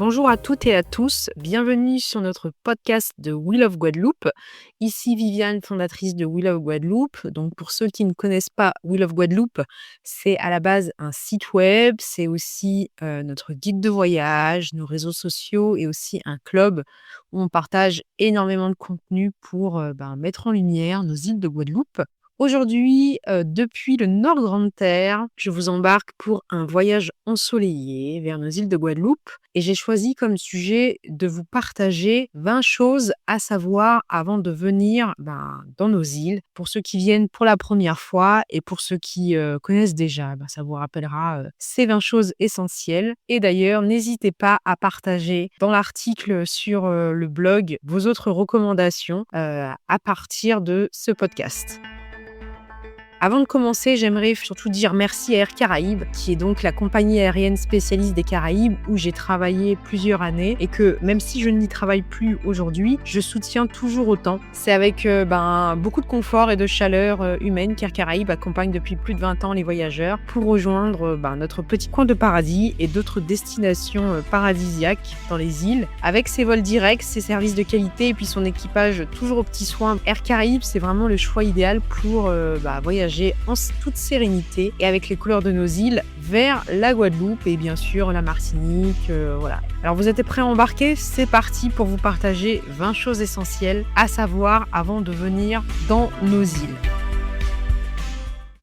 Bonjour à toutes et à tous, bienvenue sur notre podcast de We Love Guadeloupe. Ici Viviane, fondatrice de We Love Guadeloupe. Donc pour ceux qui ne connaissent pas We Love Guadeloupe, c'est à la base un site web, c'est aussi notre guide de voyage, nos réseaux sociaux et aussi un club où on partage énormément de contenu pour mettre en lumière nos îles de Guadeloupe. Aujourd'hui, depuis le Nord Grande-Terre, je vous embarque pour un voyage ensoleillé vers nos îles de Guadeloupe et j'ai choisi comme sujet de vous partager 20 choses à savoir avant de venir dans nos îles. Pour ceux qui viennent pour la première fois et pour ceux qui connaissent déjà, ça vous rappellera ces 20 choses essentielles. Et d'ailleurs, n'hésitez pas à partager dans l'article sur le blog vos autres recommandations à partir de ce podcast. Avant de commencer, j'aimerais surtout dire merci à Air Caraïbes, qui est donc la compagnie aérienne spécialiste des Caraïbes où j'ai travaillé plusieurs années et que même si je n'y travaille plus aujourd'hui, je soutiens toujours autant. C'est avec beaucoup de confort et de chaleur humaine qu'Air Caraïbes accompagne depuis plus de 20 ans les voyageurs pour rejoindre notre petit coin de paradis et d'autres destinations paradisiaques dans les îles. Avec ses vols directs, ses services de qualité et puis son équipage toujours aux petits soins, Air Caraïbes, c'est vraiment le choix idéal pour voyager en toute sérénité et avec les couleurs de nos îles vers la Guadeloupe et bien sûr la Martinique. Voilà. Alors vous êtes prêts à embarquer ? C'est parti pour vous partager 20 choses essentielles à savoir avant de venir dans nos îles.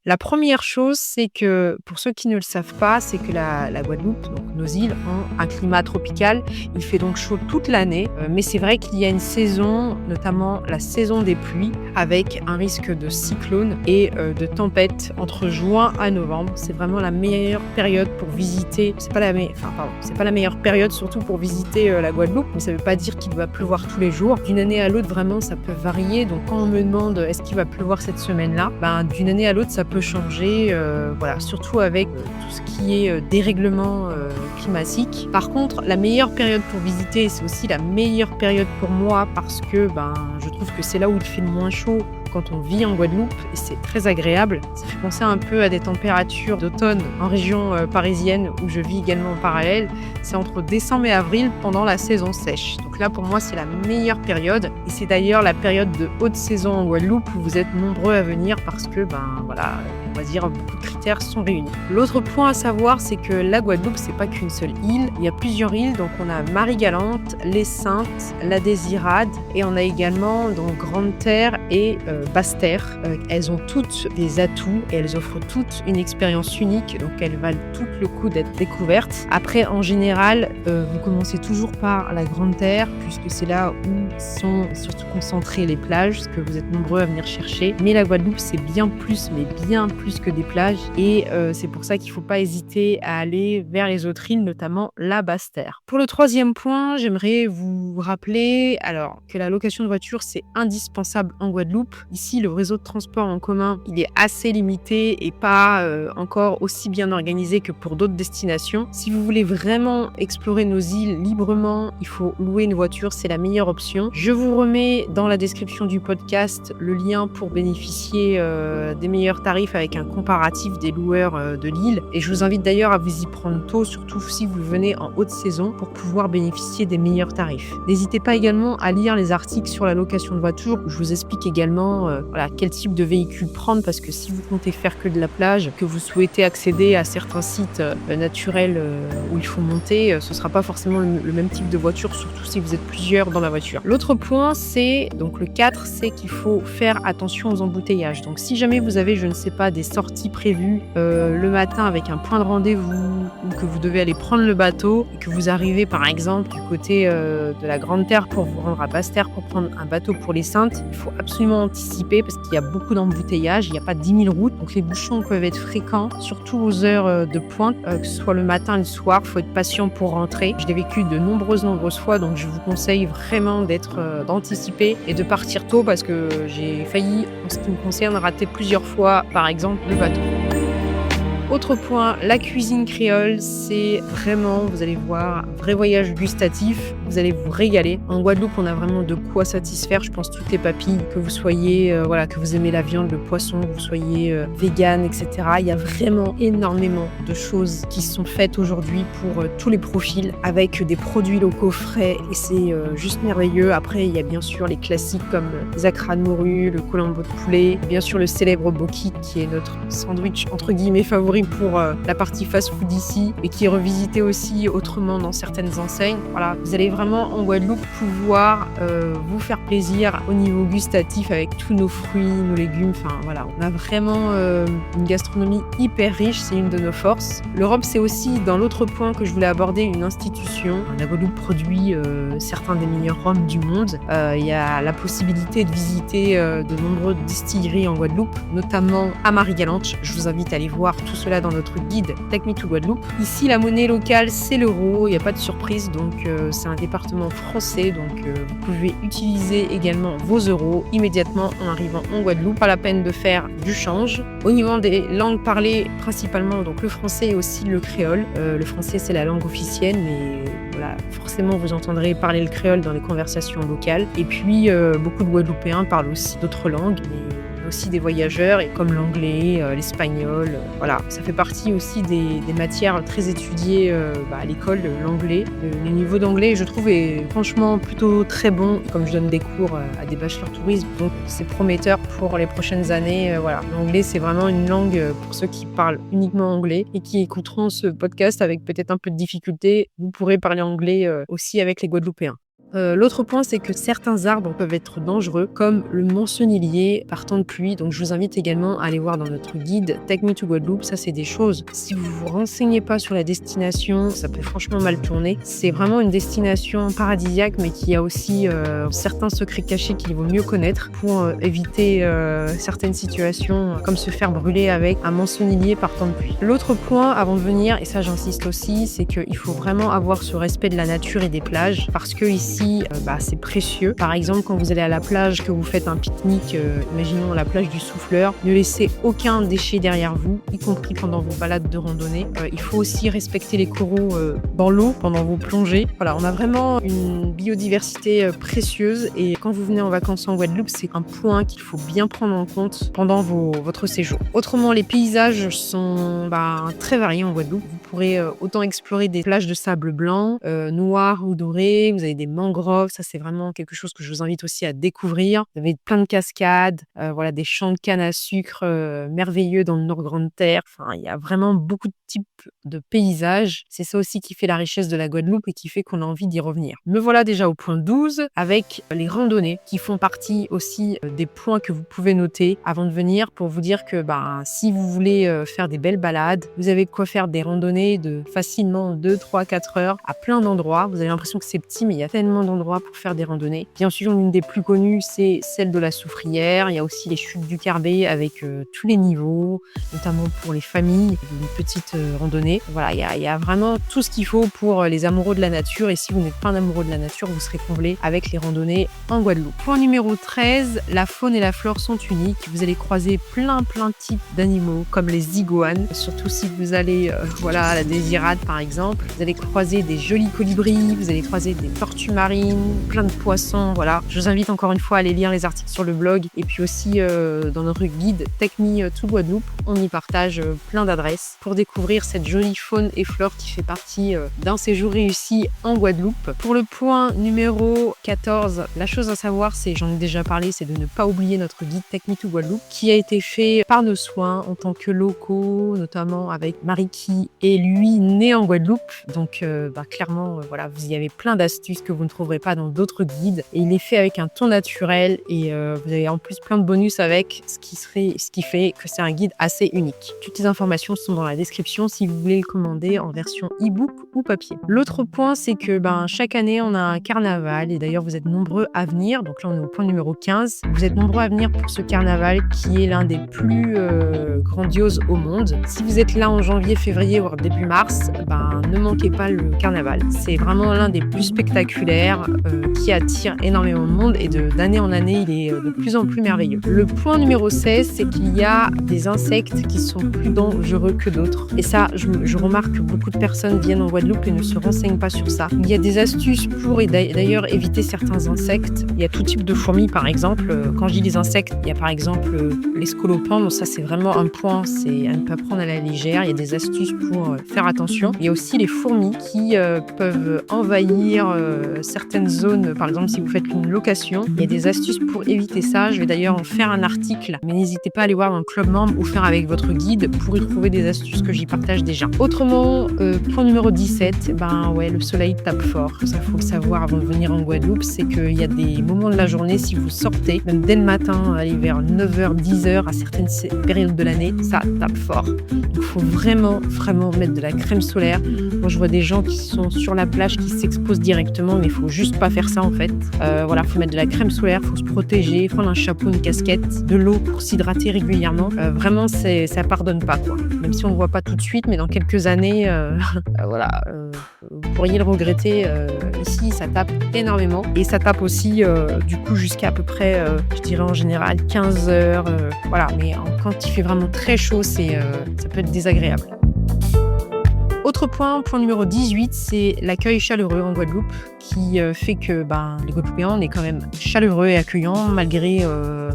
La première chose, c'est que, pour ceux qui ne le savent pas, c'est que la Guadeloupe, donc nos îles, ont un climat tropical. Il fait donc chaud toute l'année, mais c'est vrai qu'il y a une saison, notamment la saison des pluies, avec un risque de cyclone et de tempête entre juin à novembre. C'est vraiment la meilleure période pour visiter. C'est pas la meilleure période surtout pour visiter la Guadeloupe, mais ça veut pas dire qu'il va pleuvoir tous les jours. D'une année à l'autre, vraiment, ça peut varier. Donc quand on me demande est-ce qu'il va pleuvoir cette semaine-là, d'une année à l'autre, ça peut changer, surtout avec tout ce qui est dérèglement climatique. Par contre, la meilleure période pour visiter, c'est aussi la meilleure période pour moi parce que je trouve que c'est là où il fait le moins chaud quand on vit en Guadeloupe et c'est très agréable. Ça fait penser un peu à des températures d'automne en région parisienne où je vis également en parallèle. C'est entre décembre et avril pendant la saison sèche. Donc là pour moi c'est la meilleure période et c'est d'ailleurs la période de haute saison en Guadeloupe où vous êtes nombreux à venir parce que on va dire beaucoup de critères sont réunis. L'autre point à savoir c'est que la Guadeloupe c'est pas qu'une seule île, il y a plusieurs îles donc on a Marie-Galante, Les Saintes, La Désirade et on a également donc Grande-Terre et Basse-Terre. Elles ont toutes des atouts et elles offrent toutes une expérience unique, donc elles valent toutes le coup d'être découvertes. Après, en général, vous commencez toujours par la Grande-Terre, puisque c'est là où sont surtout concentrées les plages, ce que vous êtes nombreux à venir chercher. Mais la Guadeloupe, c'est bien plus que des plages, et c'est pour ça qu'il ne faut pas hésiter à aller vers les autres îles, notamment la Basse-Terre. Pour le troisième point, j'aimerais vous rappeler que la location de voiture, c'est indispensable en Guadeloupe. Ici, le réseau de transport en commun, il est assez limité et pas encore aussi bien organisé que pour d'autres destinations. Si vous voulez vraiment explorer nos îles librement, il faut louer une voiture, c'est la meilleure option. Je vous remets dans la description du podcast le lien pour bénéficier des meilleurs tarifs avec un comparatif des loueurs de l'île. Et je vous invite d'ailleurs à vous y prendre tôt, surtout si vous venez en haute saison pour pouvoir bénéficier des meilleurs tarifs. N'hésitez pas également à lire les articles sur la location de voiture où je vous explique également quel type de véhicule prendre parce que si vous comptez faire que de la plage, que vous souhaitez accéder à certains sites naturels où il faut monter, ce ne sera pas forcément le même type de voiture, surtout si vous êtes plusieurs dans la voiture. L'autre point, donc le 4, c'est qu'il faut faire attention aux embouteillages. Donc si jamais vous avez, des sorties prévues le matin avec un point de rendez-vous ou que vous devez aller prendre le bateau et que vous arrivez par exemple du côté de la Grande-Terre pour vous rendre à Basse-Terre pour prendre un bateau pour les Saintes, il faut absolument anticiper parce qu'il y a beaucoup d'embouteillages, il n'y a pas 10 000 routes, donc les bouchons peuvent être fréquents, surtout aux heures de pointe, que ce soit le matin et le soir, il faut être patient pour rentrer. Je l'ai vécu de nombreuses fois, donc je vous conseille vraiment d'anticiper et de partir tôt parce que j'ai failli, en ce qui me concerne, rater plusieurs fois, par exemple, le bateau. Autre point, la cuisine créole, c'est vraiment, vous allez voir, un vrai voyage gustatif. Vous allez vous régaler. En Guadeloupe, on a vraiment de quoi satisfaire, je pense, toutes les papilles, que vous soyez, que vous aimez la viande, le poisson, que vous soyez vegan, etc. Il y a vraiment énormément de choses qui sont faites aujourd'hui pour tous les profils, avec des produits locaux frais, et c'est juste merveilleux. Après, il y a bien sûr les classiques comme les acras de morue, le colombo de poulet, bien sûr le célèbre boki, qui est notre sandwich entre guillemets favori pour la partie fast-food ici, et qui est revisité aussi autrement dans certaines enseignes. Voilà, vous allez vraiment en Guadeloupe pouvoir vous faire plaisir au niveau gustatif avec tous nos fruits, nos légumes. Enfin voilà, on a vraiment une gastronomie hyper riche, c'est une de nos forces. L'Europe, c'est aussi, dans l'autre point que je voulais aborder, une institution. La Guadeloupe produit certains des meilleurs rhums du monde. Il y a la possibilité de visiter de nombreuses distilleries en Guadeloupe, notamment à Marie-Galante. Je vous invite à aller voir tout cela dans notre guide Take Me to Guadeloupe. Ici, la monnaie locale, c'est l'euro. Il n'y a pas de surprise, donc c'est un département français, donc vous pouvez utiliser également vos euros immédiatement en arrivant en Guadeloupe. Pas la peine de faire du change. Au niveau des langues parlées, principalement donc le français et aussi le créole. Le français, c'est la langue officielle, mais voilà, forcément vous entendrez parler le créole dans les conversations locales. Et puis beaucoup de Guadeloupéens parlent aussi d'autres langues, mais aussi des voyageurs, et comme l'anglais, l'espagnol, voilà. Ça fait partie aussi des matières très étudiées à l'école, l'anglais. Le niveau d'anglais, je trouve, est franchement plutôt très bon, comme je donne des cours à des bachelors tourisme, donc c'est prometteur pour les prochaines années. Voilà. L'anglais, c'est vraiment une langue pour ceux qui parlent uniquement anglais et qui écouteront ce podcast avec peut-être un peu de difficulté. Vous pourrez parler anglais aussi avec les Guadeloupéens. L'autre point, c'est que certains arbres peuvent être dangereux, comme le mancenillier par temps de pluie. Donc, je vous invite également à aller voir dans notre guide Take Me to Guadeloupe. Ça, c'est des choses. Si vous vous renseignez pas sur la destination, ça peut franchement mal tourner. C'est vraiment une destination paradisiaque, mais qui a aussi certains secrets cachés qu'il vaut mieux connaître pour éviter certaines situations, comme se faire brûler avec un mancenillier par temps de pluie. L'autre point, avant de venir, et ça j'insiste aussi, c'est qu'il faut vraiment avoir ce respect de la nature et des plages, parce que ici, c'est précieux. Par exemple, quand vous allez à la plage, que vous faites un pique-nique, imaginons la plage du Souffleur, ne laissez aucun déchet derrière vous, y compris pendant vos balades de randonnée. Il faut aussi respecter les coraux dans l'eau pendant vos plongées. Voilà, on a vraiment une biodiversité précieuse, et quand vous venez en vacances en Guadeloupe, c'est un point qu'il faut bien prendre en compte pendant votre séjour. Autrement, les paysages sont très variés en Guadeloupe. Vous pourrez autant explorer des plages de sable blanc, noir ou doré. Vous avez des mangroves, ça c'est vraiment quelque chose que je vous invite aussi à découvrir. Vous avez plein de cascades, des champs de canne à sucre merveilleux dans le Nord Grande Terre. Enfin, il y a vraiment beaucoup de types de paysages. C'est ça aussi qui fait la richesse de la Guadeloupe et qui fait qu'on a envie d'y revenir. Me voilà déjà au point 12 avec les randonnées qui font partie aussi des points que vous pouvez noter avant de venir, pour vous dire que si vous voulez faire des belles balades, vous avez de quoi faire des randonnées de facilement 2, 3, 4 heures à plein d'endroits. Vous avez l'impression que c'est petit, mais il y a tellement d'endroits pour faire des randonnées. Bien sûr, l'une des plus connues, c'est celle de la Soufrière. Il y a aussi les chutes du Carbet avec tous les niveaux, notamment pour les familles, une petite randonnée. Voilà, il y a vraiment tout ce qu'il faut pour les amoureux de la nature. Et si vous n'êtes pas un amoureux de la nature, vous serez comblé avec les randonnées en Guadeloupe. Point numéro 13, la faune et la flore sont uniques. Vous allez croiser plein de types d'animaux, comme les iguanes. Surtout si vous allez à la Désirade, par exemple. Vous allez croiser des jolis colibris, vous allez croiser des tortues marines, plein de poissons, voilà. Je vous invite encore une fois à aller lire les articles sur le blog, et puis aussi dans notre guide Take Me to Guadeloupe, on y partage plein d'adresses pour découvrir cette jolie faune et flore qui fait partie d'un séjour réussi en Guadeloupe. Pour le point numéro 14, la chose à savoir, j'en ai déjà parlé, c'est de ne pas oublier notre guide Take Me to Guadeloupe, qui a été fait par nos soins en tant que locaux, notamment avec Marie qui est lui né en Guadeloupe. Donc clairement, vous y avez plein d'astuces que vous ne trouverez pas dans d'autres guides, et il est fait avec un ton naturel, et vous avez en plus plein de bonus avec, ce qui fait que c'est un guide assez unique. Toutes les informations sont dans la description si vous voulez le commander en version e-book ou papier. L'autre point, c'est que chaque année on a un carnaval, et d'ailleurs vous êtes nombreux à venir. Donc là on est au point numéro 15. Vous êtes nombreux à venir pour ce carnaval qui est l'un des plus grandioses au monde. Si vous êtes là en janvier, février, voire début mars, ne manquez pas le carnaval. C'est vraiment l'un des plus spectaculaires. univers qui attire énormément de monde et d'année en année, il est de plus en plus merveilleux. Le point numéro 16, c'est qu'il y a des insectes qui sont plus dangereux que d'autres. Et ça, je remarque que beaucoup de personnes viennent en Guadeloupe et ne se renseignent pas sur ça. Il y a des astuces pour d'ailleurs éviter certains insectes. Il y a tout type de fourmis, par exemple. Quand je dis les insectes, il y a par exemple les scolopendres. Ça, c'est vraiment un point, c'est à ne pas prendre à la légère. Il y a des astuces pour faire attention. Il y a aussi les fourmis qui peuvent envahir certaines zones. Par exemple, si vous faites une location, il y a des astuces pour éviter ça. Je vais d'ailleurs en faire un article, mais n'hésitez pas à aller voir dans le club membre ou faire avec votre guide pour y trouver des astuces que j'y partage déjà. Autrement, point numéro 17, le soleil tape fort. Ça, faut le savoir avant de venir en Guadeloupe, c'est qu'il y a des moments de la journée, si vous sortez, même dès le matin, aller vers 9h, 10h, à certaines périodes de l'année, ça tape fort. Il faut vraiment mettre de la crème solaire. Moi, je vois des gens qui sont sur la plage, qui s'exposent directement, mais il faut juste pas faire ça en fait. Faut mettre de la crème solaire, faut se protéger, prendre un chapeau, une casquette, de l'eau pour s'hydrater régulièrement. Vraiment, ça pardonne pas, quoi. Même si on ne voit pas tout de suite, mais dans quelques années, vous pourriez le regretter. Ici, ça tape énormément. Et ça tape aussi, du coup, jusqu'à à peu près, je dirais en général, 15 heures. Mais quand il fait vraiment très chaud, ça peut être désagréable. Autre point numéro 18, c'est l'accueil chaleureux en Guadeloupe qui fait que les Guadeloupéens, on est quand même chaleureux et accueillants malgré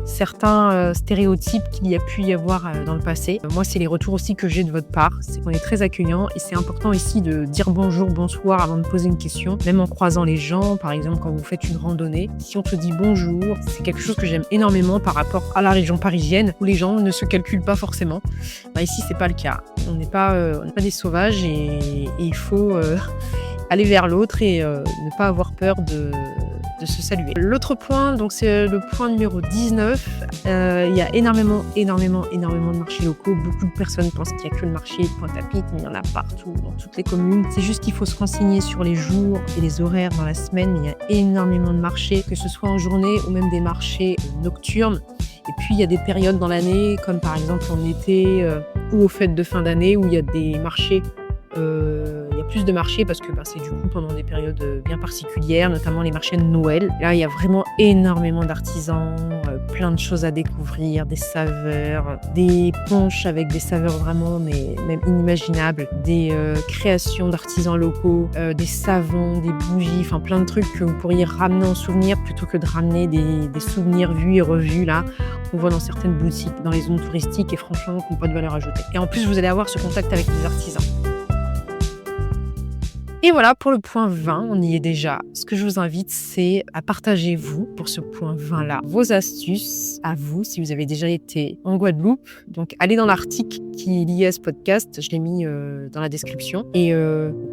certains stéréotypes qu'il y a pu y avoir dans le passé. Moi, c'est les retours aussi que j'ai de votre part, c'est qu'on est très accueillants et c'est important ici de dire bonjour, bonsoir avant de poser une question, même en croisant les gens, par exemple quand vous faites une randonnée. Si on te dit bonjour, c'est quelque chose que j'aime énormément par rapport à la région parisienne où les gens ne se calculent pas forcément. Ici, c'est pas le cas. On n'est pas des sauvages et il faut aller vers l'autre et ne pas avoir peur de se saluer. L'autre point, donc c'est le point numéro 19. Il y a énormément de marchés locaux. Beaucoup de personnes pensent qu'il n'y a que le marché de Pointe-à-Pitre, mais il y en a partout, dans toutes les communes. C'est juste qu'il faut se renseigner sur les jours et les horaires dans la semaine. Il y a énormément de marchés, que ce soit en journée ou même des marchés nocturnes. Et puis, il y a des périodes dans l'année, comme par exemple en été ou aux fêtes de fin d'année, où il y a des marchés. Il y a plus de marchés parce que c'est du coup pendant des périodes bien particulières, notamment les marchés de Noël. Là, il y a vraiment énormément d'artisans, plein de choses à découvrir, des saveurs, des punchs avec des saveurs vraiment mais même inimaginables, des créations d'artisans locaux, des savons, des bougies, plein de trucs que vous pourriez ramener en souvenir plutôt que de ramener des souvenirs vus et revus là qu'on voit dans certaines boutiques, dans les zones touristiques et franchement qui n'ont pas de valeur ajoutée. Et en plus, vous allez avoir ce contact avec les artisans. Et voilà pour le point 20, on y est déjà. Ce que je vous invite, c'est à partager, vous, pour ce point 20-là, vos astuces à vous, si vous avez déjà été en Guadeloupe. Donc, allez dans l'article qui est lié à ce podcast, je l'ai mis dans la description. Et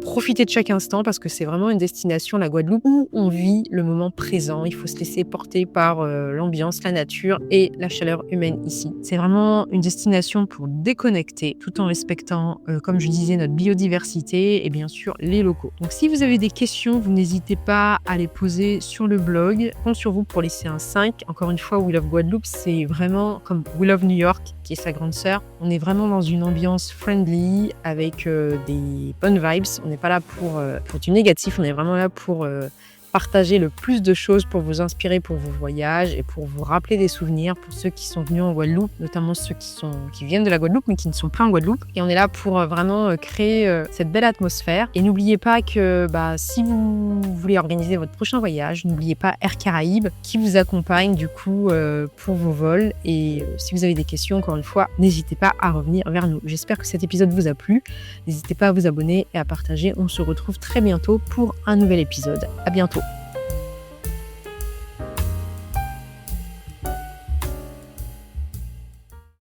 profitez de chaque instant parce que c'est vraiment une destination, la Guadeloupe, où on vit le moment présent. Il faut se laisser porter par l'ambiance, la nature et la chaleur humaine ici. C'est vraiment une destination pour déconnecter, tout en respectant, comme je disais, notre biodiversité et bien sûr les locaux. Donc si vous avez des questions, vous n'hésitez pas à les poser sur le blog. Je compte sur vous pour laisser un 5. Encore une fois, We Love Guadeloupe, c'est vraiment comme We Love New York, qui est sa grande sœur. On est vraiment dans une ambiance friendly, avec des bonnes vibes. On n'est pas là pour du négatif, on est vraiment là pour partager le plus de choses pour vous inspirer pour vos voyages et pour vous rappeler des souvenirs pour ceux qui sont venus en Guadeloupe, notamment ceux qui viennent de la Guadeloupe mais qui ne sont pas en Guadeloupe. Et on est là pour vraiment créer cette belle atmosphère. Et n'oubliez pas que si vous voulez organiser votre prochain voyage, n'oubliez pas Air Caraïbes qui vous accompagne du coup pour vos vols. Et si vous avez des questions, encore une fois, n'hésitez pas à revenir vers nous. J'espère que cet épisode vous a plu. N'hésitez pas à vous abonner et à partager. On se retrouve très bientôt pour un nouvel épisode. À bientôt.